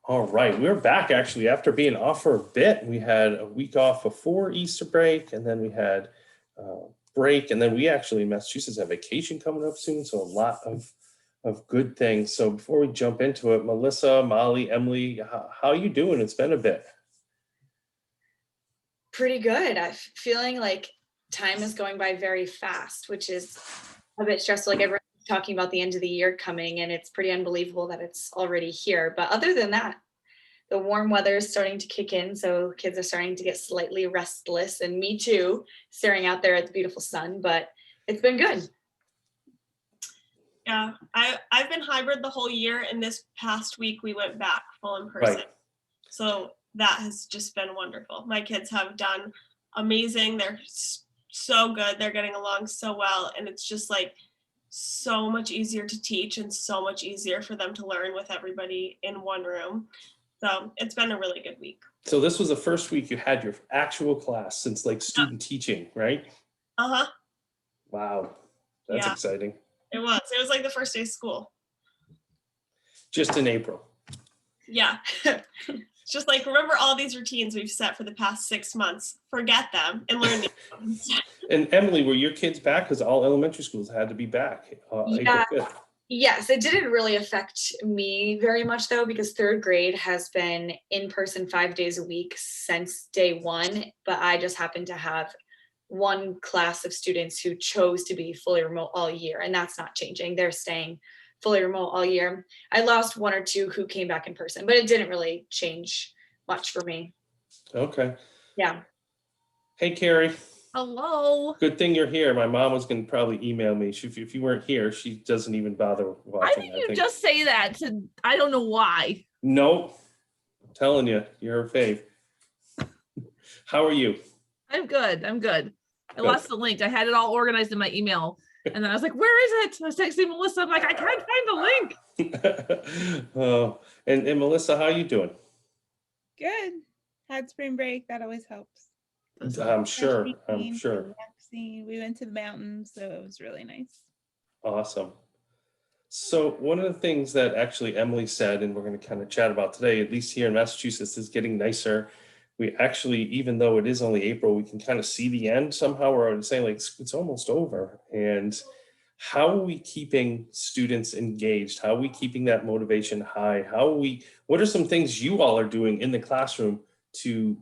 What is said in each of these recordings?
All right, we're back actually after being off for a bit. We had a week off before Easter break, and then we had break, and then we actually in Massachusetts have vacation coming up soon, so a lot of good things. So before we jump into it, Melissa, Molly, Emily, how you doing? It's been a bit. Pretty good. I'm feeling like time is going by very fast, which is a bit stressful. Like everyone's talking about the end of the year coming, and it's pretty unbelievable that it's already here. But other than that, the warm weather is starting to kick in, so kids are starting to get slightly restless, and me too, staring out there at the beautiful sun. But it's been good. Yeah, I've been hybrid the whole year, and this past week we went back full in person. Right. So that has just been wonderful. My kids have done amazing. They're so good. They're getting along so well, and it's just like so much easier to teach and so much easier for them to learn with everybody in one room. So it's been a really good week. So this was the first week you had your actual class since like student teaching, right? Uh-huh. Wow, that's Yeah, exciting. it was. It was like the first day of school. Just in April. Yeah. It's just like, remember all these routines we've set for the past 6 months, forget them and learn these ones. And Emily, were your kids back? Because all elementary schools had to be back April Yeah. 5th. Yes, it didn't really affect me very much though, because third grade has been in person 5 days a week since day one. But I just happened to have one class of students who chose to be fully remote all year, and that's not changing. They're staying fully remote all year. I lost one or two who came back in person, but it didn't really change much for me. Okay. Yeah. Hey, Carrie. Hello. Good thing you're here. My mom was going to probably email me. If you weren't here, she doesn't even bother Why watching. did you just say that? I don't know why. Nope. I'm telling you, you're her fave. How are you? I'm good. I Good. lost the link. I had it all organized in my email. And then I was like, where is it? I was texting Melissa. I'm like, I can't find the link. Oh, and Melissa, how are you doing? Good. Had spring break. That always helps. I'm sure. Relaxing. We went to the mountains, so it was really nice. Awesome. So one of the things that actually Emily said, and we're going to kind of chat about today, at least here in Massachusetts, is getting nicer. We actually, even though it is only April, we can kind of see the end somehow. We're saying like it's almost over. And how are we keeping students engaged? How are we keeping that motivation high? What are some things you all are doing in the classroom to,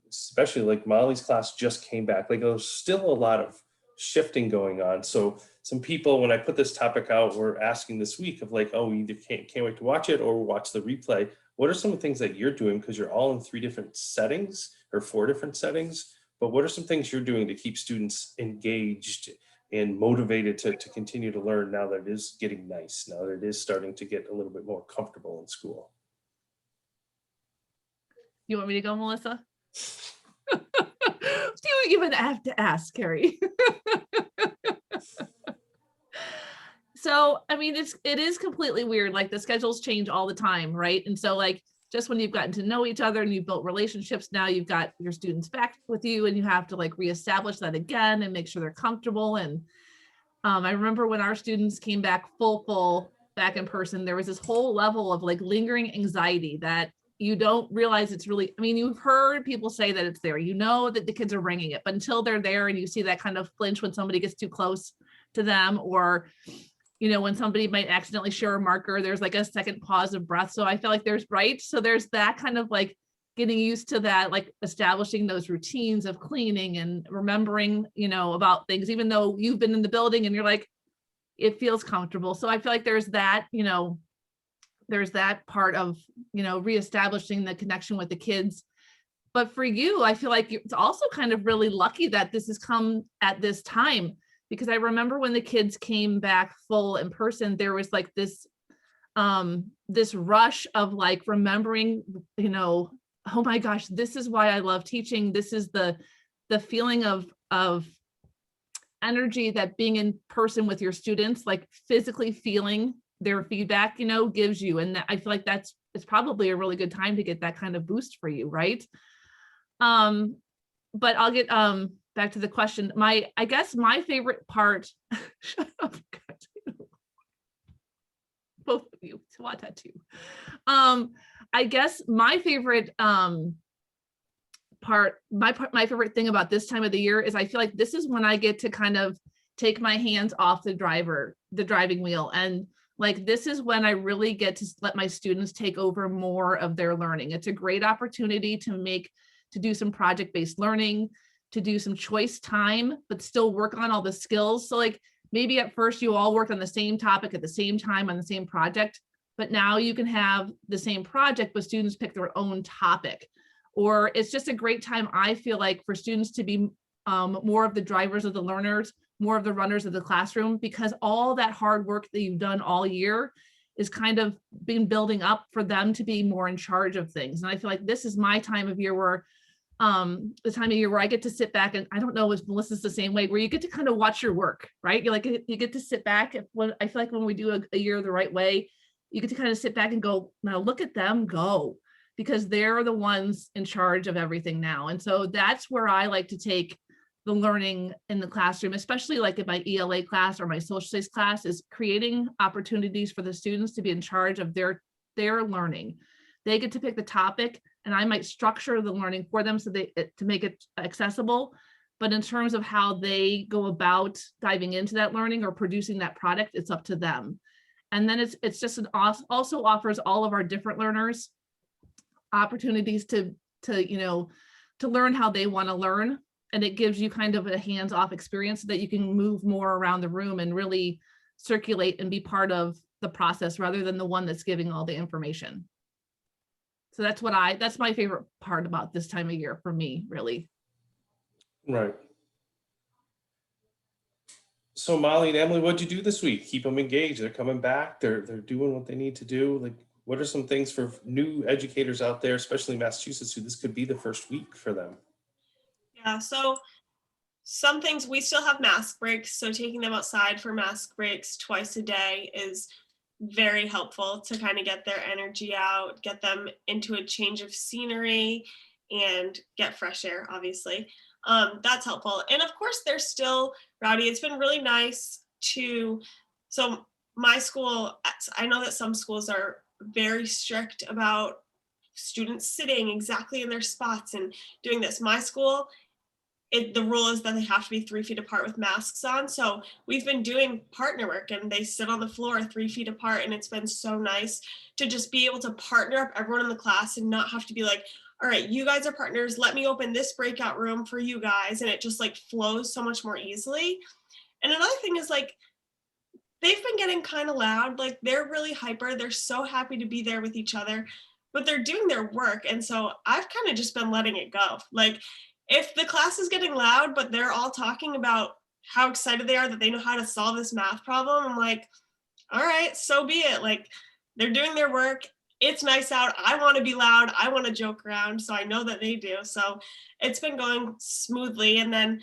especially like Molly's class just came back, like there's still a lot of shifting going on. So some people, when I put this topic out, were asking this week of like, oh, we either can't wait to watch it or watch the replay. What are some of the things that you're doing? Because you're all in 3 different settings or 4 different settings, but what are some things you're doing to keep students engaged and motivated to continue to learn now that it is getting nice, now that it is starting to get a little bit more comfortable in school? You want me to go, Melissa? Do you even have to ask, Carrie? So, I mean, it is completely weird. Like the schedules change all the time, right? And so like, just when you've gotten to know each other and you've built relationships, now you've got your students back with you and you have to like reestablish that again and make sure they're comfortable. And I remember when our students came back full back in person, there was this whole level of like lingering anxiety that you don't realize it's really, I mean, you've heard people say that it's there, you know that the kids are bringing it, but until they're there and you see that kind of flinch when somebody gets too close to them, or you know, when somebody might accidentally share a marker, there's like a second pause of breath. So I feel like there's there's that kind of like getting used to that, like establishing those routines of cleaning and remembering, you know, about things, even though you've been in the building and you're like, it feels comfortable. So I feel like there's that, you know, there's that part of, you know, reestablishing the connection with the kids. But for you, I feel like it's also kind of really lucky that this has come at this time, because I remember when the kids came back full in person, there was like this rush of like remembering, you know, oh my gosh, this is why I love teaching. This is the feeling of energy that being in person with your students, like physically feeling their feedback, you know, gives you. And I feel like it's probably a really good time to get that kind of boost for you, right? But I'll get back to the question. I guess my favorite part, shut up, both of you, Swat tattoo. I guess my favorite my favorite thing about this time of the year is I feel like this is when I get to kind of take my hands off the driving wheel. And like, this is when I really get to let my students take over more of their learning. It's a great opportunity to do some project-based learning, to do some choice time, but still work on all the skills. So like, maybe at first you all worked on the same topic at the same time on the same project, but now you can have the same project, but students pick their own topic. Or it's just a great time, I feel like, for students to be more of the drivers of the learners, more of the runners of the classroom, because all that hard work that you've done all year is kind of been building up for them to be more in charge of things. And I feel like this is my time of year where the time of year where I get to sit back, and I don't know if Melissa's the same way, where you get to kind of watch your work, right? You're like, you get to sit back. When I feel like when we do a year the right way, you get to kind of sit back and go, now look at them go, because they're the ones in charge of everything now. And so that's where I like to take the learning in the classroom, especially like in my ELA class or my social studies class, is creating opportunities for the students to be in charge of their learning. They get to pick the topic, and I might structure the learning for them so to make it accessible. But in terms of how they go about diving into that learning or producing that product, it's up to them. And then it's just also offers all of our different learners opportunities to learn how they want to learn. And it gives you kind of a hands-off experience so that you can move more around the room and really circulate and be part of the process rather than the one that's giving all the information. So that's my favorite part about this time of year for me, really. Right. So Molly and Emily, what'd you do this week? Keep them engaged. They're coming back. They're doing what they need to do. Like, what are some things for new educators out there, especially in Massachusetts, who this could be the first week for them? Yeah, so some things, we still have mask breaks. So taking them outside for mask breaks twice a day is very helpful to kind of get their energy out, get them into a change of scenery, and get fresh air, obviously. That's helpful. And of course, they're still rowdy. It's been really nice so my school, I know that some schools are very strict about students sitting exactly in their spots and doing this. My school, the rule is that they have to be 3 feet apart with masks on. So we've been doing partner work, and they sit on the floor 3 feet apart. And it's been so nice to just be able to partner up everyone in the class and not have to be like, all right, you guys are partners. Let me open this breakout room for you guys. And it just like flows so much more easily. And another thing is like, they've been getting kind of loud. Like, they're really hyper. They're so happy to be there with each other, but they're doing their work. And so I've kind of just been letting it go. Like, if the class is getting loud, but they're all talking about how excited they are that they know how to solve this math problem, I'm like, all right, so be it. Like, they're doing their work. It's nice out. I want to be loud. I want to joke around. So I know that they do. So it's been going smoothly. And then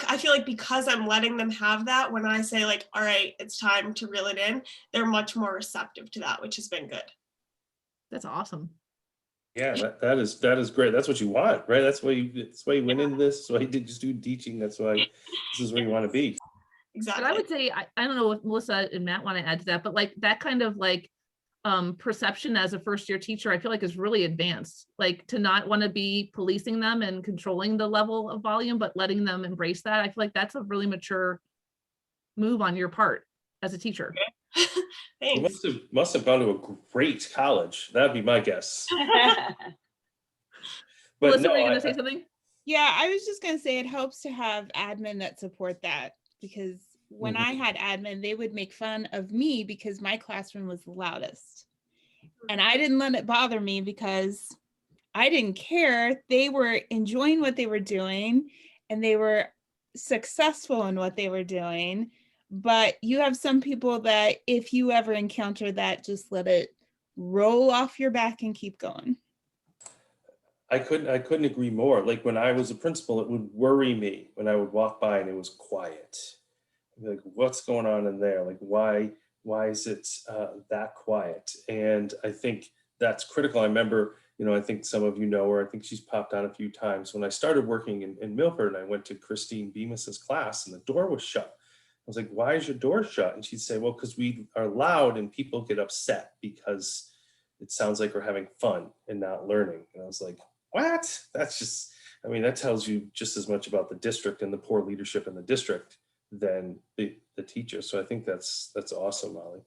I feel like because I'm letting them have that, when I say like, all right, it's time to reel it in, they're much more receptive to that, which has been good. That's awesome. Yeah, that is great. That's what you want, right? That's why you went into this. That's why you did just do teaching. That's why this is where you want to be. Exactly. But I would say, I don't know if Melissa and Matt want to add to that, but like that kind of like perception as a first year teacher, I feel like is really advanced. Like, to not want to be policing them and controlling the level of volume, but letting them embrace that. I feel like that's a really mature move on your part as a teacher. You Thanks. must have gone to a great college. That'd be my guess. But Melissa, no, were you going to say something? Yeah, I was just going to say it helps to have admin that support that, because when I had admin, they would make fun of me because my classroom was the loudest. And I didn't let it bother me because I didn't care. They were enjoying what they were doing and they were successful in what they were doing. But you have some people that if you ever encounter that, just let it roll off your back and keep going. I couldn't agree more. Like, when I was a principal, it would worry me when I would walk by and it was quiet. I'd be like, what's going on in there? Like, why is it that quiet? And I think that's critical. I remember, I think some of you know her. I think she's popped on a few times. When I started working in Milford, and I went to Christine Bemis's class and the door was shut. I was like, why is your door shut? And she'd say, well, because we are loud and people get upset because it sounds like we're having fun and not learning. And I was like, what? That's just, I mean, that tells you just as much about the district and the poor leadership in the district than the teacher. So I think that's awesome, Molly.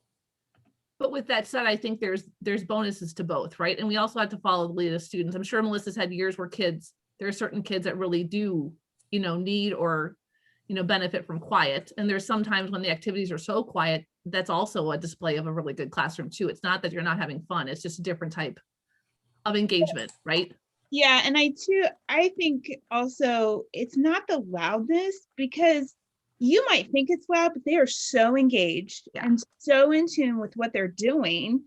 But with that said, I think there's bonuses to both, right? And we also have to follow the lead of students. I'm sure Melissa's had years where there are certain kids that really do, need or, benefit from quiet. And there's sometimes when the activities are so quiet, that's also a display of a really good classroom too. It's not that you're not having fun. It's just a different type of engagement, right? Yeah, and I think also it's not the loudness, because you might think it's loud, but they are so engaged and so in tune with what they're doing.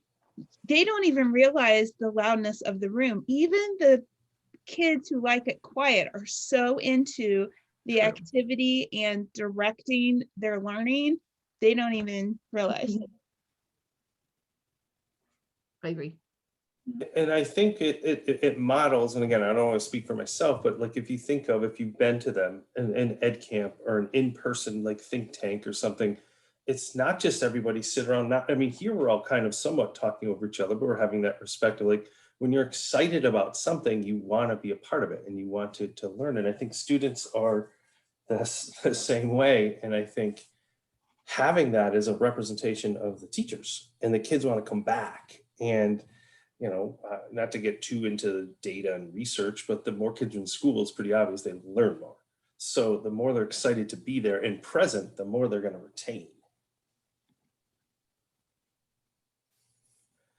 They don't even realize the loudness of the room. Even the kids who like it quiet are so into the activity and directing their learning, they don't even realize it. I agree. And I think it models, and again, I don't want to speak for myself, but like if you've been to them an ed camp or an in-person like think tank or something, it's not just everybody sit around. Here we're all kind of somewhat talking over each other, but we're having that perspective. Like when you're excited about something, you want to be a part of it and you want to learn. And I think students are the same way. And I think having that is a representation of the teachers, and the kids want to come back. And not to get too into data and research, but the more kids are in school, it's pretty obvious they learn more. So the more they're excited to be there and present, the more they're going to retain.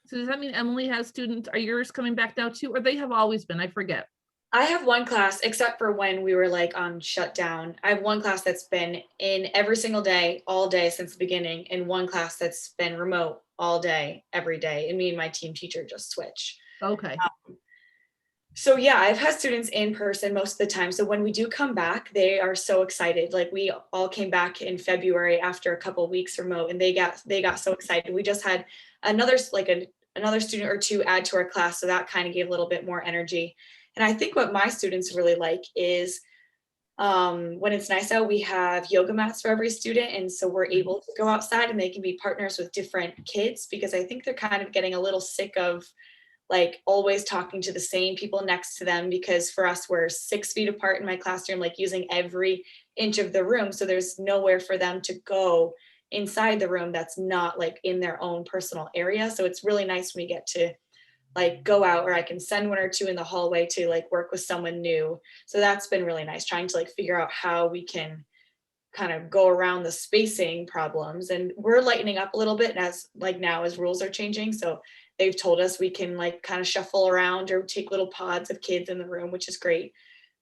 So does that mean Emily has students? Are yours coming back now too? Or they have always been? I forget. I have one class, except for when we were like on shutdown. I have one class that's been in every single day, all day since the beginning, and one class that's been remote all day, every day. And me and my team teacher just switch. Okay. So yeah, I've had students in person most of the time. So when we do come back, they are so excited. Like we all came back in February after a couple of weeks remote, and they got so excited. We just had another student or two add to our class, so that kind of gave a little bit more energy. And I think what my students really like is when it's nice out, we have yoga mats for every student. And so we're able to go outside and they can be partners with different kids, because I think they're kind of getting a little sick of like always talking to the same people next to them, because for us, we're 6 feet apart in my classroom, like using every inch of the room. So there's nowhere for them to go inside the room that's not like in their own personal area. So it's really nice when we get to like go out, or I can send one or two in the hallway to like work with someone new. So that's been really nice, trying to like figure out how we can kind of go around the spacing problems. And we're lightening up a little bit as like now as rules are changing. So they've told us we can like kind of shuffle around or take little pods of kids in the room, which is great.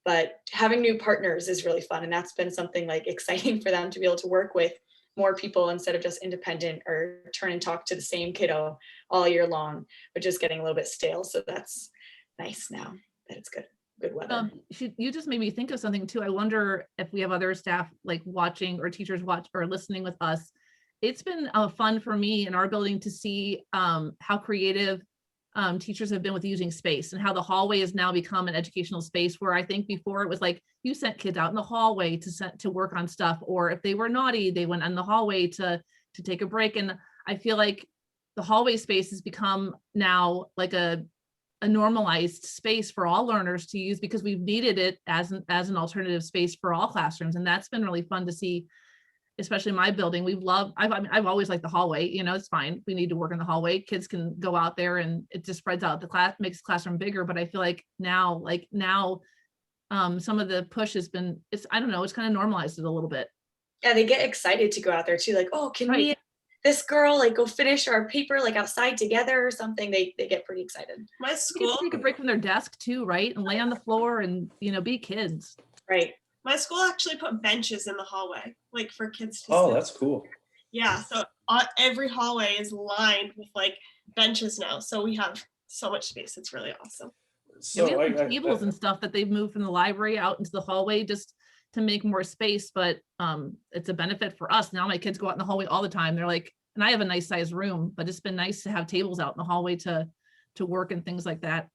But having new partners is really fun. And that's been something like exciting for them to be able to work with more people instead of just independent or turn and talk to the same kiddo all year long, but just getting a little bit stale. So that's nice now that it's good weather. You just made me think of something too. I wonder if we have other staff like watching or teachers watch or listening with us. It's been fun for me in our building to see how creative teachers have been with using space, and how the hallway has now become an educational space, where I think before it was like you sent kids out in the hallway to work on stuff, or if they were naughty, they went in the hallway to take a break. And I feel like the hallway space has become now like a normalized space for all learners to use, because we've needed it as an alternative space for all classrooms. And that's been really fun to see, especially in my building. I've always liked the hallway, it's fine. We need to work in the hallway. Kids can go out there and it just spreads out the class, makes the classroom bigger. But I feel like now some of the push has been, it's kind of normalized it a little bit. Yeah, they get excited to go out there too. Like, oh, can we, this girl, like go finish our paper like outside together or something? They get pretty excited. My school take a break from their desk too, right? And lay on the floor and, be kids. Right. My school actually put benches in the hallway, like for kids to Oh, sit. that's cool. Yeah, so every hallway is lined with like benches now. So we have so much space. It's really awesome. So we have tables and stuff that they've moved from the library out into the hallway just to make more space, but it's a benefit for us. Now my kids go out in the hallway all the time. They're like, and I have a nice sized room, but it's been nice to have tables out in the hallway to work and things like that.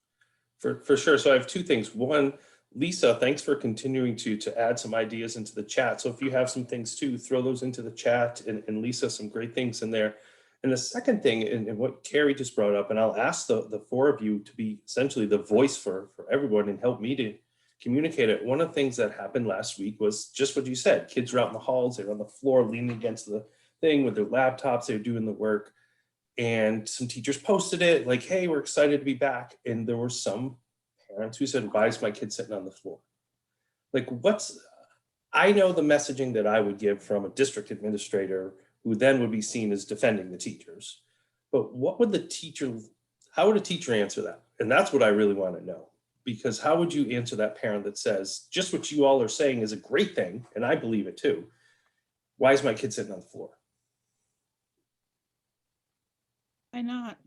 For sure. So I have two things. One, Lisa, thanks for continuing to add some ideas into the chat. So if you have some things too, throw those into the chat, and Lisa, some great things in there. And the second thing, and what Carrie just brought up, and I'll ask the four of you to be essentially the voice for everyone and help me to communicate it. One of the things that happened last week was just what you said. Kids were out in the halls, they're on the floor leaning against the thing with their laptops, they're doing the work. And some teachers posted it like, hey, we're excited to be back. And there were some parents who said, why is my kid sitting on the floor? Like, I know the messaging that I would give from a district administrator who then would be seen as defending the teachers. But how would a teacher answer that? And that's what I really want to know. Because how would you answer that parent that says, just what you all are saying is a great thing, and I believe it too. Why is my kid sitting on the floor? Why not?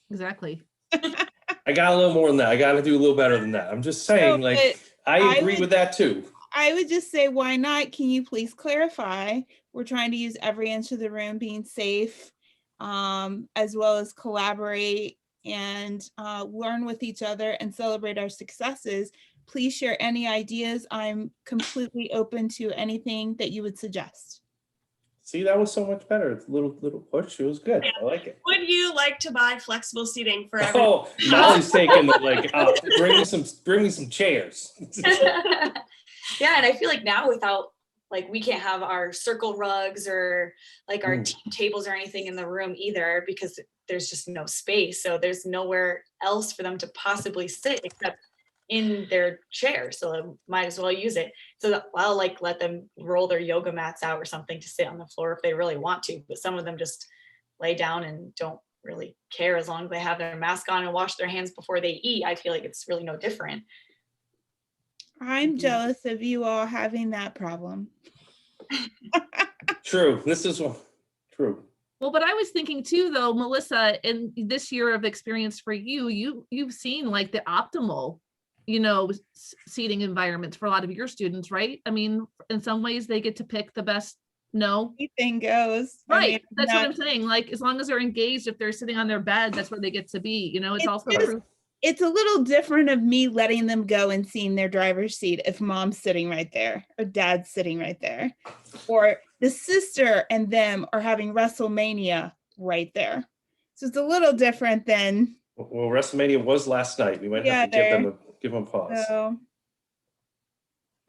Exactly. I got a little more than that. I got to do a little better than that. I'm just saying, No, like, but I agree would- with that too. I would just say, why not? Can you please clarify? We're trying to use every inch of the room, being safe, as well as collaborate and learn with each other and celebrate our successes. Please share any ideas. I'm completely open to anything that you would suggest. See, that was so much better. It's a little push. It was good. I like it. Would you like to buy flexible seating for everyone? Oh, Molly's taking the like, bring me some chairs. Yeah, and I feel like now without, like, we can't have our circle rugs or like our team tables or anything in the room either, because there's just no space. So there's nowhere else for them to possibly sit except in their chair. So they might as well use it. So I'll like let them roll their yoga mats out or something to sit on the floor if they really want to. But some of them just lay down and don't really care as long as they have their mask on and wash their hands before they eat. I feel like it's really no different. I'm jealous of you all having that problem. True. This is true. Well, but I was thinking too, though, Melissa, in this year of experience for you've seen like the optimal, seating environments for a lot of your students, right? I mean, in some ways they get to pick the best. No, Anything goes. right. That's what I'm saying. Like, as long as they're engaged, if they're sitting on their bed, that's where they get to be. It's also true. It's a little different of me letting them go and seeing their driver's seat if mom's sitting right there or dad's sitting right there, or the sister and them are having WrestleMania right there. So it's a little different than. Well, WrestleMania was last night. We might have to give them pause. So,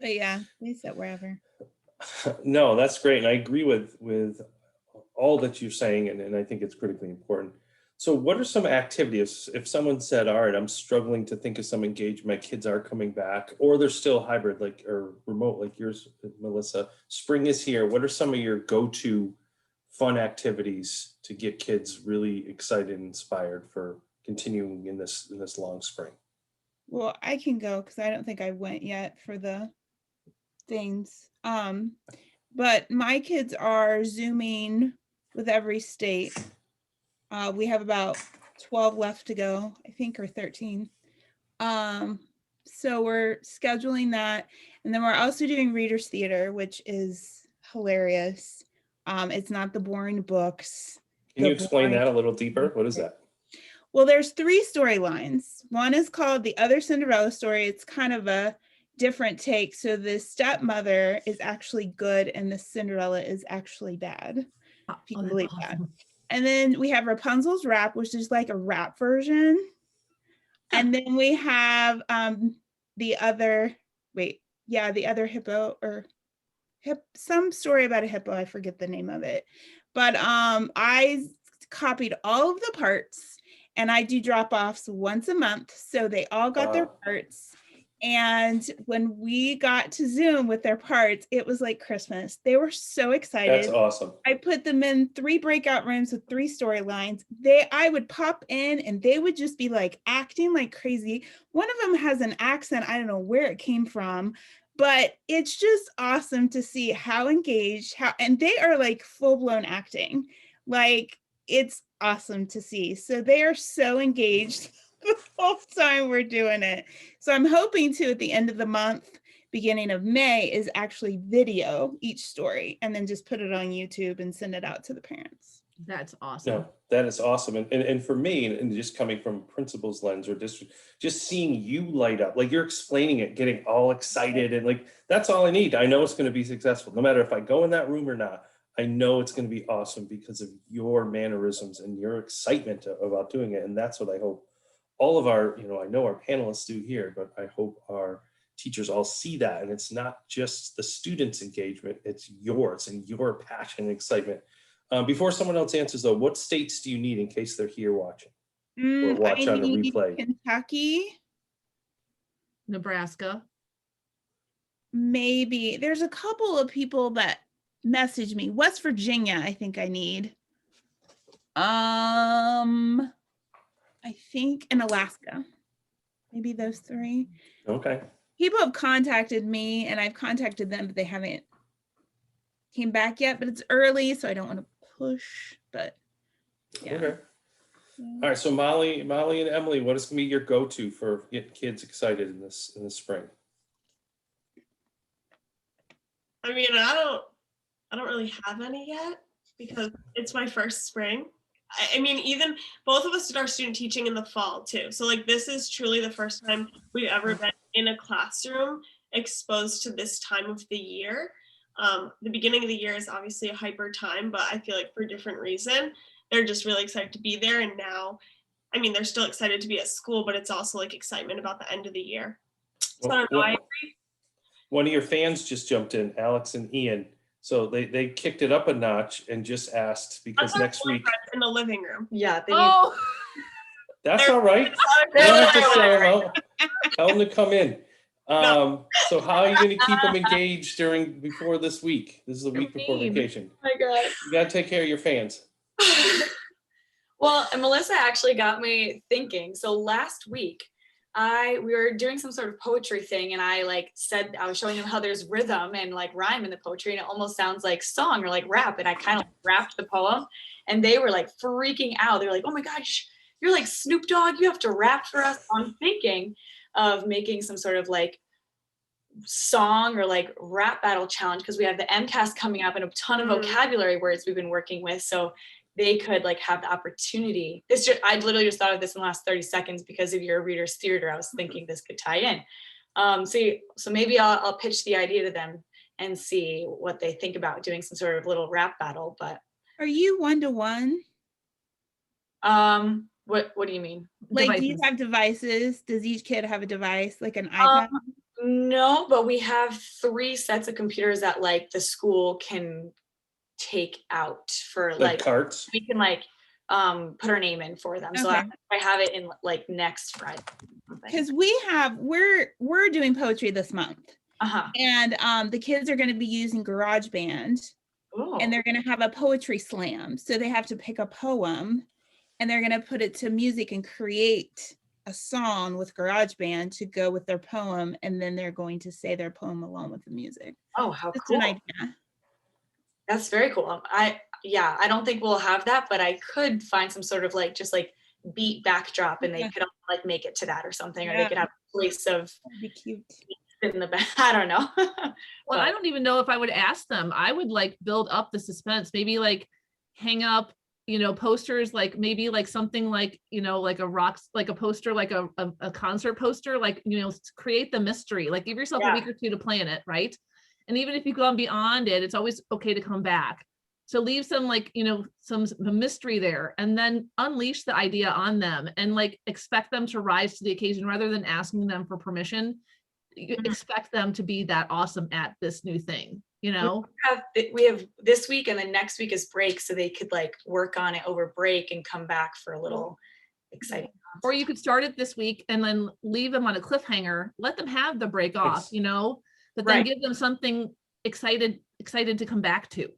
but yeah, they sit wherever. No, that's great. And I agree with all that you're saying. And I think it's critically important. So what are some activities, if someone said, all right, I'm struggling to think of some engagement, my kids are coming back, or they're still hybrid, like, or remote, like yours, Melissa, spring is here. What are some of your go-to fun activities to get kids really excited and inspired for continuing in this long spring? Well, I can go because I don't think I went yet for the things. But my kids are Zooming with every state. We have about 12 left to go, I think, or 13. So we're scheduling that. And then we're also doing Reader's Theater, which is hilarious. It's not the boring books. Can you explain that a little deeper? What is that? Well, there's 3 storylines. One is called The Other Cinderella Story. It's kind of a different take. So the stepmother is actually good and the Cinderella is actually bad. If you can believe that. And then we have Rapunzel's Rap, which is like a rap version. And then we have the other hippo or some story about a hippo. I forget the name of it. But I copied all of the parts and I do drop-offs once a month. So they all got their parts. And when we got to Zoom with their parts, it was like Christmas. They were so excited. That's awesome. I put them in 3 breakout rooms with 3 storylines. I would pop in and they would just be like acting like crazy. One of them has an accent. I don't know where it came from, but it's just awesome to see how engaged, and they are like full-blown acting. Like, it's awesome to see. So they are so engaged the whole time we're doing it. So I'm hoping to, at the end of the month, beginning of May, is actually video each story and then just put it on YouTube and send it out to the parents. That's awesome. No, that is awesome. And for me, and just coming from principal's lens or just seeing you light up, like you're explaining it, getting all excited, and like, that's all I need. I know it's going to be successful. No matter if I go in that room or not, I know it's going to be awesome because of your mannerisms and your excitement about doing it. And that's what I hope all of our, I know our panelists do here, but I hope our teachers all see that. And it's not just the students' engagement, it's yours and your passion and excitement. Before someone else answers though, what states do you need in case they're here watching or watch I on a need replay? Kentucky, Nebraska. maybe. There's a couple of people that message me. West Virginia, I think I need. I think in Alaska, maybe those three. Okay. People have contacted me and I've contacted them, but they haven't came back yet, but it's early, so I don't want to push, but yeah. Okay. All right. So Molly and Emily, what is going to be your go-to for getting kids excited in this spring? I mean, I don't really have any yet because it's my first spring. I mean, even both of us did our student teaching in the fall too. So like this is truly the first time we've ever been in a classroom exposed to this time of the year. The beginning of the year is obviously a hyper time, but I feel like for a different reason, they're just really excited to be there. And now, I mean, they're still excited to be at school, but it's also like excitement about the end of the year. So I don't know. I agree. One of your fans just jumped in, Alex and Ian. So they kicked it up a notch and just asked because That's our next week. boyfriend in the living room. Yeah, they need Oh, That's all right. You They're don't have to there. show them out. Tell them to come in. So how are you going to keep them engaged before this week? This is the week before mean. vacation. Oh my God. You got to take care of your fans. Well, and Melissa actually got me thinking. So last week, we were doing some sort of poetry thing, and I said I was showing them how there's rhythm and like rhyme in the poetry, and it almost sounds like song or like rap. And I kind of rapped the poem, and they were like freaking out. They were like, "Oh my gosh, you're like Snoop Dogg! You have to rap for us." I'm thinking of making some sort of like song or like rap battle challenge because we have the MCAS coming up and a ton of vocabulary words we've been working with. So they could like have the opportunity. I literally just thought of this in the last 30 seconds because of your reader's theater. I was thinking this could tie in. So maybe I'll pitch the idea to them and see what they think about doing some sort of little rap battle. But Are you 1-to-1? what do you mean? Like, do you devices. have devices? Does each kid have a device, like an iPad? No, but we have 3 sets of computers that like the school can take out for Like carts. we can put our name in for them. So Okay. I have it in like next Friday. Because we're doing poetry this month, Uh-huh. and the kids are going to be using GarageBand, Oh. and they're going to have a poetry slam. So they have to pick a poem, and they're going to put it to music and create a song with GarageBand to go with their poem, and then they're going to say their poem along with the music. Oh, how Just cool. an idea. That's very cool. I don't think we'll have that, but I could find some sort of like just like beat backdrop and they Yeah. could like make it to that or something, or Yeah. they could have a place of That'd be cute. in the back. I don't know. well, I don't even know if I would ask them. I would like build up the suspense, maybe like hang up, posters, like maybe like something like, like a rocks, like a poster, like a concert poster, like, create the mystery, like give yourself a week or 2 to plan it. Right. And even if you've gone beyond it, it's always okay to come back. So leave some like, some mystery there and then unleash the idea on them and like expect them to rise to the occasion rather than asking them for permission. You expect them to be that awesome at this new thing, We have this week and then next week is break, so they could like work on it over break and come back for a little exciting. Or you could start it this week and then leave them on a cliffhanger, let them have the break off, but then Right. give them something excited to come back to.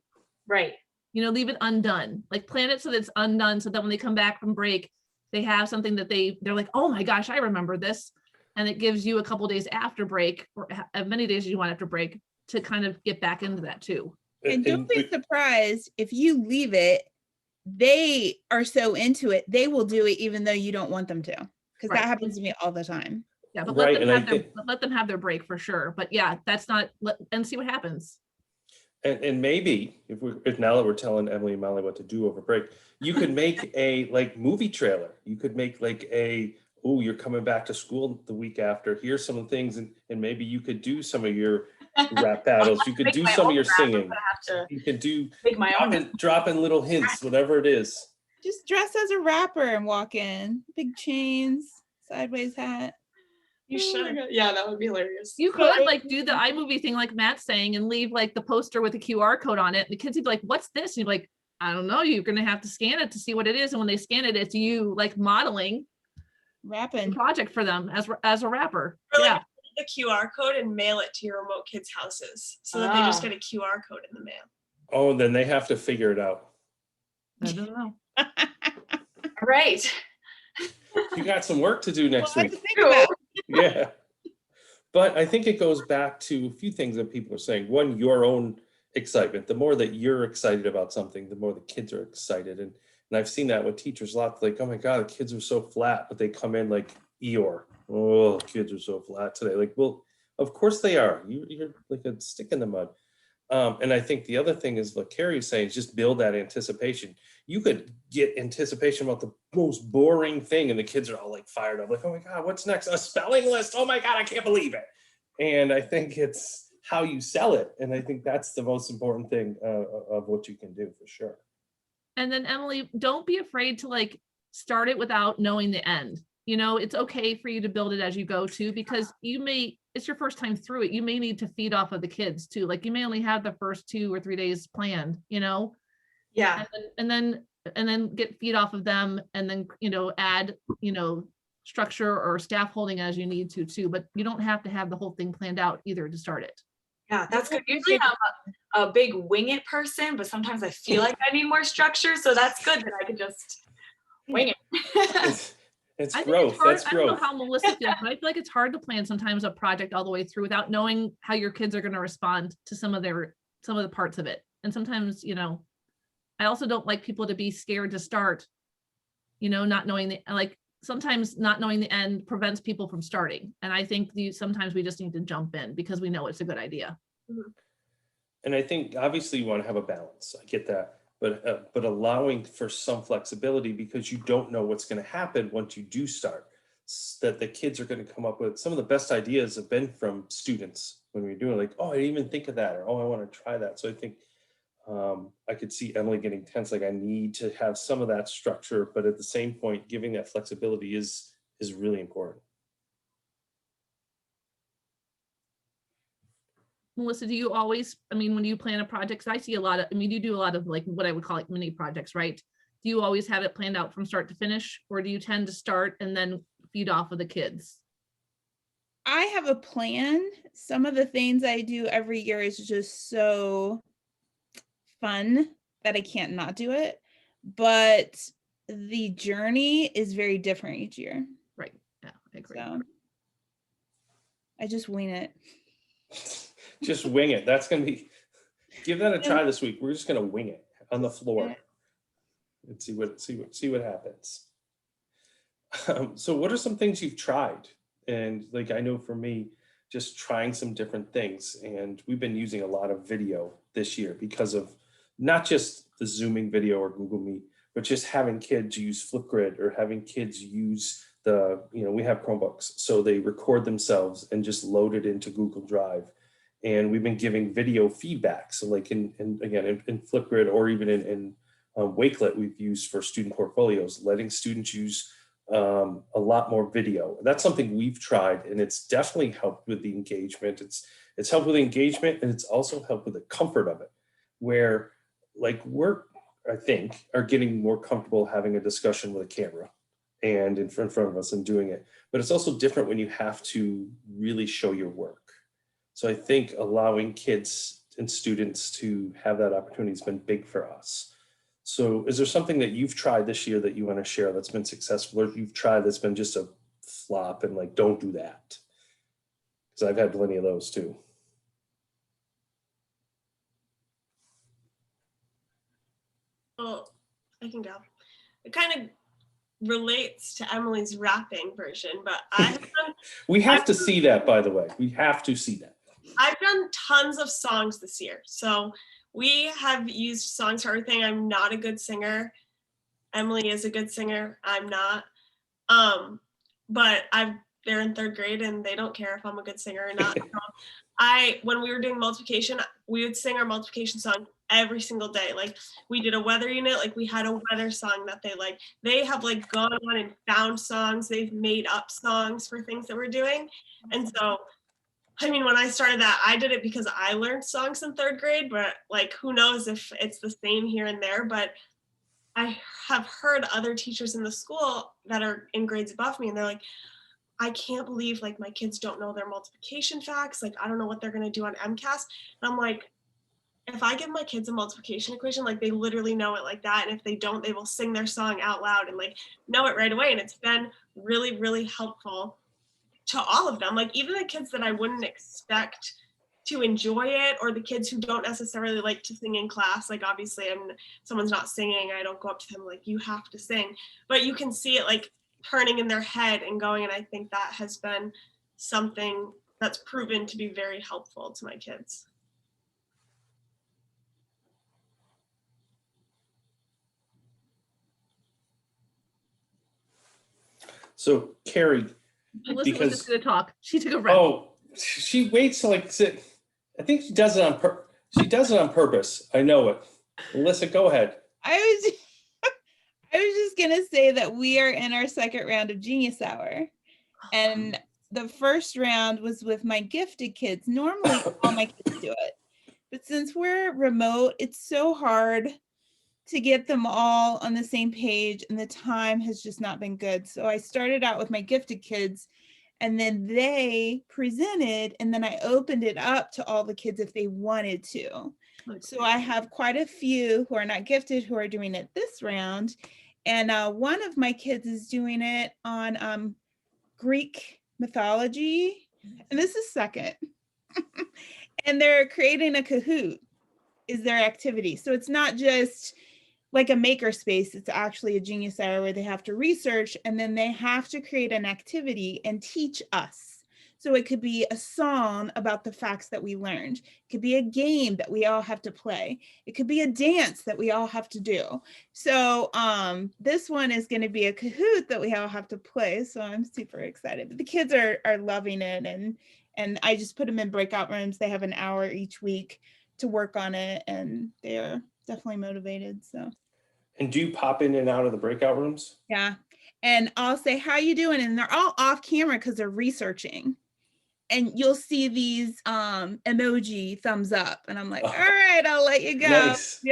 Right. Leave it undone, like plan it so that it's undone so that when they come back from break, they have something that they're like, oh my gosh, I remember this. And it gives you a couple days after break or as many days as you want after break to kind of get back into that too. And don't be surprised if you leave it, they are so into it, they will do it even though you don't want them to. Because Right. that happens to me all the time. Yeah, but Right, and let them have their break for sure. But yeah, and see what happens. And maybe if now that we're telling Emily and Molly what to do over break, you could make a like movie trailer. You could make like you're coming back to school the week after. Here's some of the things, and maybe you could do some of your rap battles. You could Make do my some of own your rap, I'm singing. gonna have to You could do make my own. drop in little hints, whatever it is. Just dress as a rapper and walk in. Big chains, sideways hat. You Oh my should. God. Yeah, that would be hilarious. You could like do the iMovie thing like Matt's saying and leave like the poster with a QR code on it. The kids would be like, what's this? And you're like, I don't know. You're going to have to scan it to see what it is. And when they scan it, it's you like modeling the Rapping. project for them as a rapper. Or like Yeah. the QR code and mail it to your remote kids' houses so that they just get a QR code in the mail. Oh, and then they have to figure it out. I don't know. Right. You got some work to do next Well, I have week. to think about. Yeah. But I think it goes back to a few things that people are saying. One, your own excitement. The more that you're excited about something, the more the kids are excited. And I've seen that with teachers a lot. Like, oh my God, the kids are so flat, but they come in like Eeyore. Oh, kids are so flat today. Like, well, of course they are. You're like a stick in the mud. And I think the other thing is what Carrie's saying is just build that anticipation. You could get anticipation about the most boring thing and the kids are all like fired up, like, oh my God, what's next? A spelling list? Oh my God, I can't believe it. And I think it's how you sell it. And I think that's the most important thing of what you can do for sure. And then Emily, don't be afraid to like start it without knowing the end. You know, it's okay for you to build it as you go too, because it's your first time through it. You may need to feed off of the kids too. Like you may only have the first 2 or 3 days planned, you know? Yeah. And then get feed off of them and then, you know, add, you know, structure or staff holding as you need to too, but you don't have to have the whole thing planned out either to start it. Yeah, that's good. Usually I'm a big wing it person, but sometimes I feel like I need more structure. So that's good that I could just wing it. It's I think growth. it's hard. That's I don't know growth. how Melissa feels, but I feel like it's hard to plan sometimes a project all the way through without knowing how your kids are going to respond to some of the parts of it. And sometimes, you know, I also don't like people to be scared to start, you know, not knowing sometimes not knowing the end prevents people from starting. And I think sometimes we just need to jump in because we know it's a good idea. And I think obviously you want to have a balance. I get that. But allowing for some flexibility because you don't know what's going to happen once you do start. That the kids are going to come up with some of the best ideas have been from students when we're doing like, oh, I didn't even think of that, or oh, I want to try that. So I think I could see Emily getting tense, like I need to have some of that structure, but at the same point, giving that flexibility is really important. Melissa, do you always, I mean, when you plan a project, 'cause I see a lot of, I mean, you do a lot of like what I would call like mini projects, right? Do you always have it planned out from start to finish, or do you tend to start and then feed off of the kids? I have a plan. Some of the things I do every year is just so fun that I can't not do it. But the journey is very different each year. Right. Yeah, I agree. So I just wing it. Just wing it. That's going to be, give that a try this week. We're just going to wing it on the floor and see what happens. So what are some things you've tried? And like, I know for me, just trying some different things. And we've been using a lot of video this year because of not just the Zooming video or Google Meet, but just having kids use Flipgrid or having kids use we have Chromebooks. So they record themselves and just load it into Google Drive. And we've been giving video feedback. So like in Flipgrid or even in Wakelet, we've used for student portfolios, letting students use a lot more video. That's something we've tried, and it's definitely helped with the engagement. It's helped with the engagement, and it's also helped with the comfort of it, where like I think are getting more comfortable having a discussion with a camera and in front of us and doing it. But it's also different when you have to really show your work. So I think allowing kids and students to have that opportunity has been big for us. So is there something that you've tried this year that you want to share that's been successful, or you've tried that's been just a flop and like, don't do that? Because I've had plenty of those too. Well, I can go. It kind of relates to Emily's rapping version, but We have to see that, by the way. We have to see that. I've done tons of songs this year. So we have used songs for everything. I'm not a good singer. Emily is a good singer. I'm not. But they're in third grade and they don't care if I'm a good singer or not. when we were doing multiplication, we would sing our multiplication song every single day. Like we did a weather unit, like we had a weather song that they have like gone on and found songs. They've made up songs for things that we're doing. And so, I mean, when I started that, I did it because I learned songs in third grade, but like, who knows if it's the same here and there. But I have heard other teachers in the school that are in grades above me, and they're like, I can't believe like my kids don't know their multiplication facts. Like, I don't know what they're going to do on MCAS. And I'm like, if I give my kids a multiplication equation, like they literally know it like that. And if they don't, they will sing their song out loud and like know it right away. And it's been really, really helpful to all of them. Like even the kids that I wouldn't expect to enjoy it, or the kids who don't necessarily like to sing in class. Like obviously someone's not singing, I don't go up to them like, you have to sing, but you can see it like turning in their head and going. And I think that has been something that's proven to be very helpful to my kids. So Carrie, Melissa was because just gonna talk. She took a breath. oh, she waits to like sit. I think she does it on purpose. I know it. Melissa, go ahead. I was just gonna say that we are in our second round of Genius Hour, and the first round was with my gifted kids. Normally, all my kids do it, but since we're remote, it's so hard to get them all on the same page, and the time has just not been good. So I started out with my gifted kids, and then they presented, and then I opened it up to all the kids if they wanted to. So I have quite a few who are not gifted who are doing it this round. And one of my kids is doing it on Greek mythology. And this is second. And they're creating a Kahoot is their activity. So it's not just like a makerspace, it's actually a Genius Hour where they have to research, and then they have to create an activity and teach us. So it could be a song about the facts that we learned. It could be a game that we all have to play. It could be a dance that we all have to do. So this one is going to be a Kahoot that we all have to play. So I'm super excited. But the kids are loving it, and I just put them in breakout rooms. They have an hour each week to work on it, and they are definitely motivated. So. And do you pop in and out of the breakout rooms? Yeah. And I'll say, how you doing? And they're all off camera because they're researching. And you'll see these emoji thumbs up. And I'm like, all right, I'll let you go. Nice.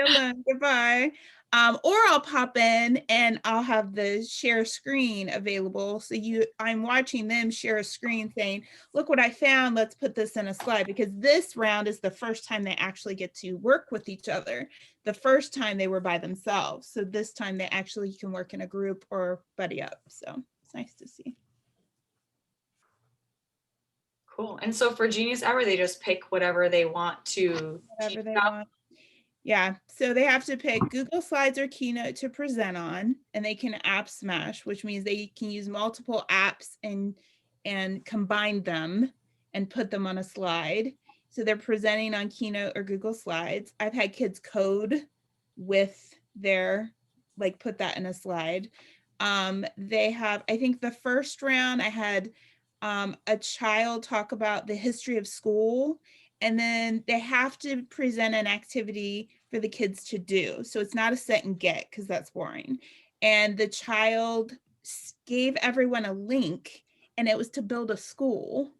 Goodbye. Or I'll pop in and I'll have the share screen available. So I'm watching them share a screen saying, look what I found, let's put this in a slide, because this round is the first time they actually get to work with each other. The first time they were by themselves. So this time they actually can work in a group or buddy up. So it's nice to see. Cool. And so for Genius Hour, they just pick whatever they want to Whatever teach they about. want. Yeah, so they have to pick Google Slides or Keynote to present on, and they can app smash, which means they can use multiple apps and combine them and put them on a slide. So they're presenting on Keynote or Google Slides. I've had kids code with their, like, put that in a slide. They have, I think the first round I had a child talk about the history of school, and then they have to present an activity for the kids to do. So it's not a set and get, because that's boring. And the child gave everyone a link, and it was to build a school.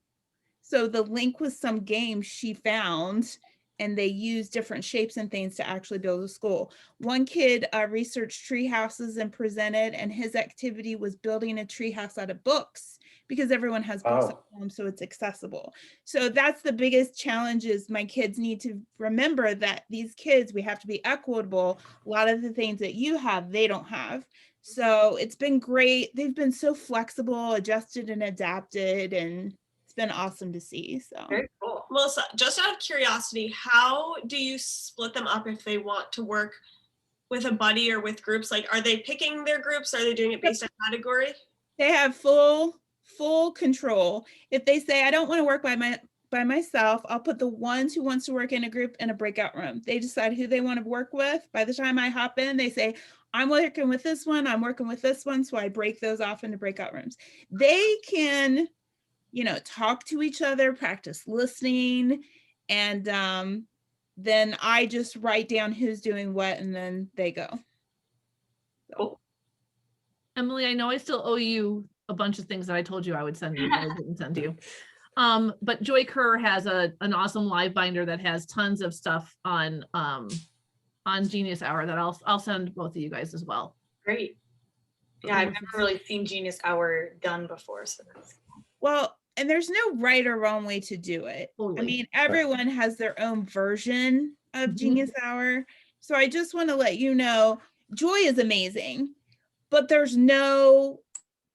So the link was some game she found, and they used different shapes and things to actually build a school. One kid researched tree houses and presented, and his activity was building a tree house out of books, because everyone has books at home, so it's accessible. So that's the biggest challenge, is my kids need to remember that these kids, we have to be equitable. A lot of the things that you have, they don't have. So it's been great. They've been so flexible, adjusted and adapted, and it's been awesome to see. So Very cool. Melissa, just out of curiosity, how do you split them up if they want to work with a buddy or with groups? Like, are they picking their groups? Are they doing it based on category? They have full control. If they say, I don't want to work by myself, I'll put the ones who wants to work in a group in a breakout room. They decide who they want to work with. By the time I hop in, they say, I'm working with this one, I'm working with this one. So I break those off into breakout rooms. They can talk to each other, practice listening, and then I just write down who's doing what, and then they go. Cool. Emily, I know I still owe you a bunch of things that I told you I would send you, but I didn't send you. But Joy Kerr has an awesome live binder that has tons of stuff on Genius Hour that I'll send both of you guys as well. Great. Yeah, I've never really seen Genius Hour done before, so that's Well, and there's no right or wrong way to do it. I Totally. mean, everyone has their own version of Mhm. Genius Hour. So I just want to let you know, Joy is amazing, but we don't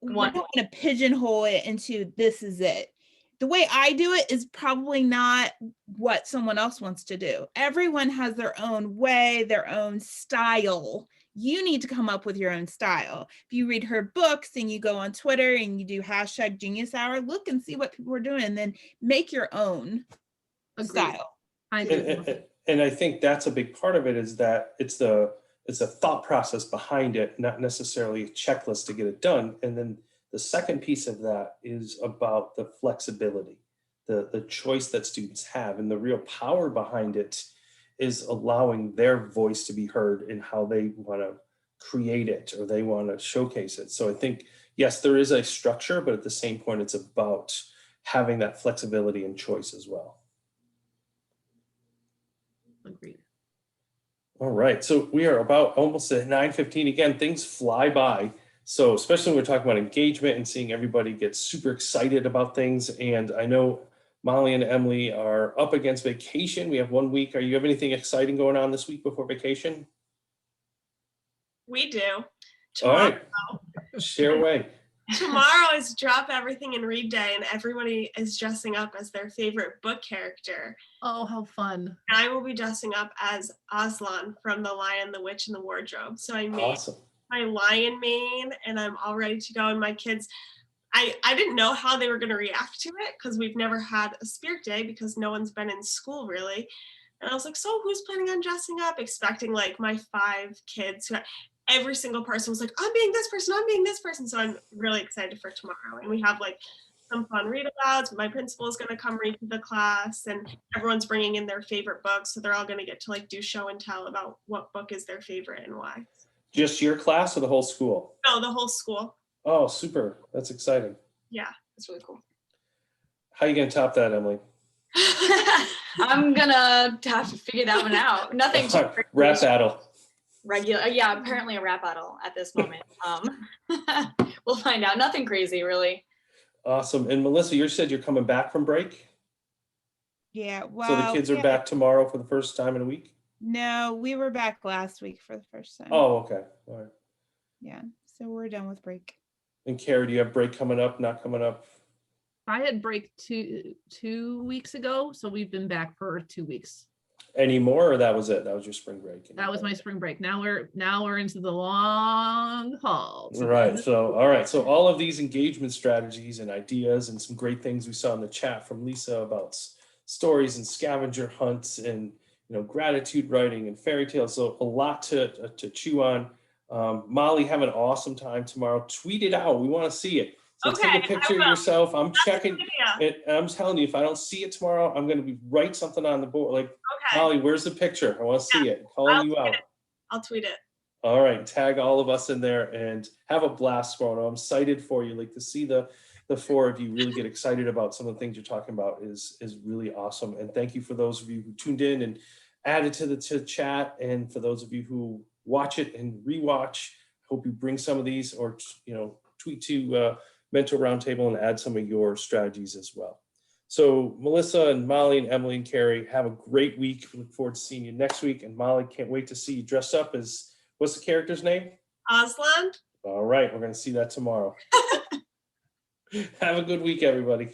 want to pigeonhole it into this is it. The way I do it is probably not what someone else wants to do. Everyone has their own way, their own style. You need to come up with your own style. If you read her books and you go on Twitter and you do #Genius Hour, look and see what people are doing, and then make your own style. And I think that's a big part of it, is that it's a thought process behind it, not necessarily a checklist to get it done. And then the second piece of that is about the flexibility, the choice that students have, and the real power behind it is allowing their voice to be heard in how they want to create it or they want to showcase it. So I think, yes, there is a structure, but at the same point, it's about having that flexibility and choice as well. Agreed. All right, so we are about almost at 9:15. Again, things fly by. So especially when we're talking about engagement and seeing everybody get super excited about things. And I know Molly and Emily are up against vacation. We have 1 week. Are you have anything exciting going on this week before vacation? We do. All Tomorrow, right, share away. tomorrow is Drop Everything and Read Day, and everybody is dressing up as their favorite book character. Oh, how fun. And I will be dressing up as Aslan from The Lion, the Witch, and the Wardrobe. So I made Awesome. my lion mane and I'm all ready to go. And my kids, I didn't know how they were going to react to it because we've never had a spirit day because no one's been in school really. And I was like, so who's planning on dressing up? Expecting like my 5 kids every single person was like, I'm being this person, I'm being this person. So I'm really excited for tomorrow. And we have like some fun read alouds. My principal is going to come read to the class and everyone's bringing in their favorite books. So they're all going to get to like do show and tell about what book is their favorite and why. Just your class or the whole school? No, the whole school. Oh, super. That's exciting. Yeah. that's really cool. How are you going to top that, Emily? I'm gonna have to figure that one out. Nothing too crazy. Rap battle. Regular, yeah, apparently a rap battle at this moment. We'll find out. Nothing crazy, really. Awesome. And Melissa, you said you're coming back from break? Yeah, well, So the kids are back tomorrow for the first time in a week? No, we were back last week for the first time. Oh, okay. All right. Yeah, so we're done with break. And Carrie, do you have break coming up, not coming up? I had break two weeks ago, so we've been back for 2 weeks. Any more, or that was it? That was your spring break? That was my spring break. Now we're into the long haul. Right. So, all right. So all of these engagement strategies and ideas and some great things we saw in the chat from Lisa about stories and scavenger hunts and, gratitude writing and fairy tales. So a lot to chew on. Molly, have an awesome time tomorrow. Tweet it out. We want to see it. So Okay, take a picture of I will. yourself. I'm That's a checking good idea. it. I'm telling you, if I don't see it tomorrow, I'm going to write something on the board. Like, Okay, Molly, where's the picture? I want to see it. Calling I'll you tweet out. it. I'll tweet it. All right, tag all of us in there and have a blast tomorrow. I'm excited for you. Like to see the 4 of you really get excited about some of the things you're talking about is really awesome. And thank you for those of you who tuned in and added to the chat, and for those of you who watch it and rewatch. Hope you bring some of these, or tweet to Mentor Roundtable and add some of your strategies as well. So Melissa and Molly and Emily and Carrie, have a great week. Look forward to seeing you next week. And Molly, can't wait to see you dressed up as, what's the character's name? Aslan. All right, we're going to see that tomorrow. Have a good week, everybody.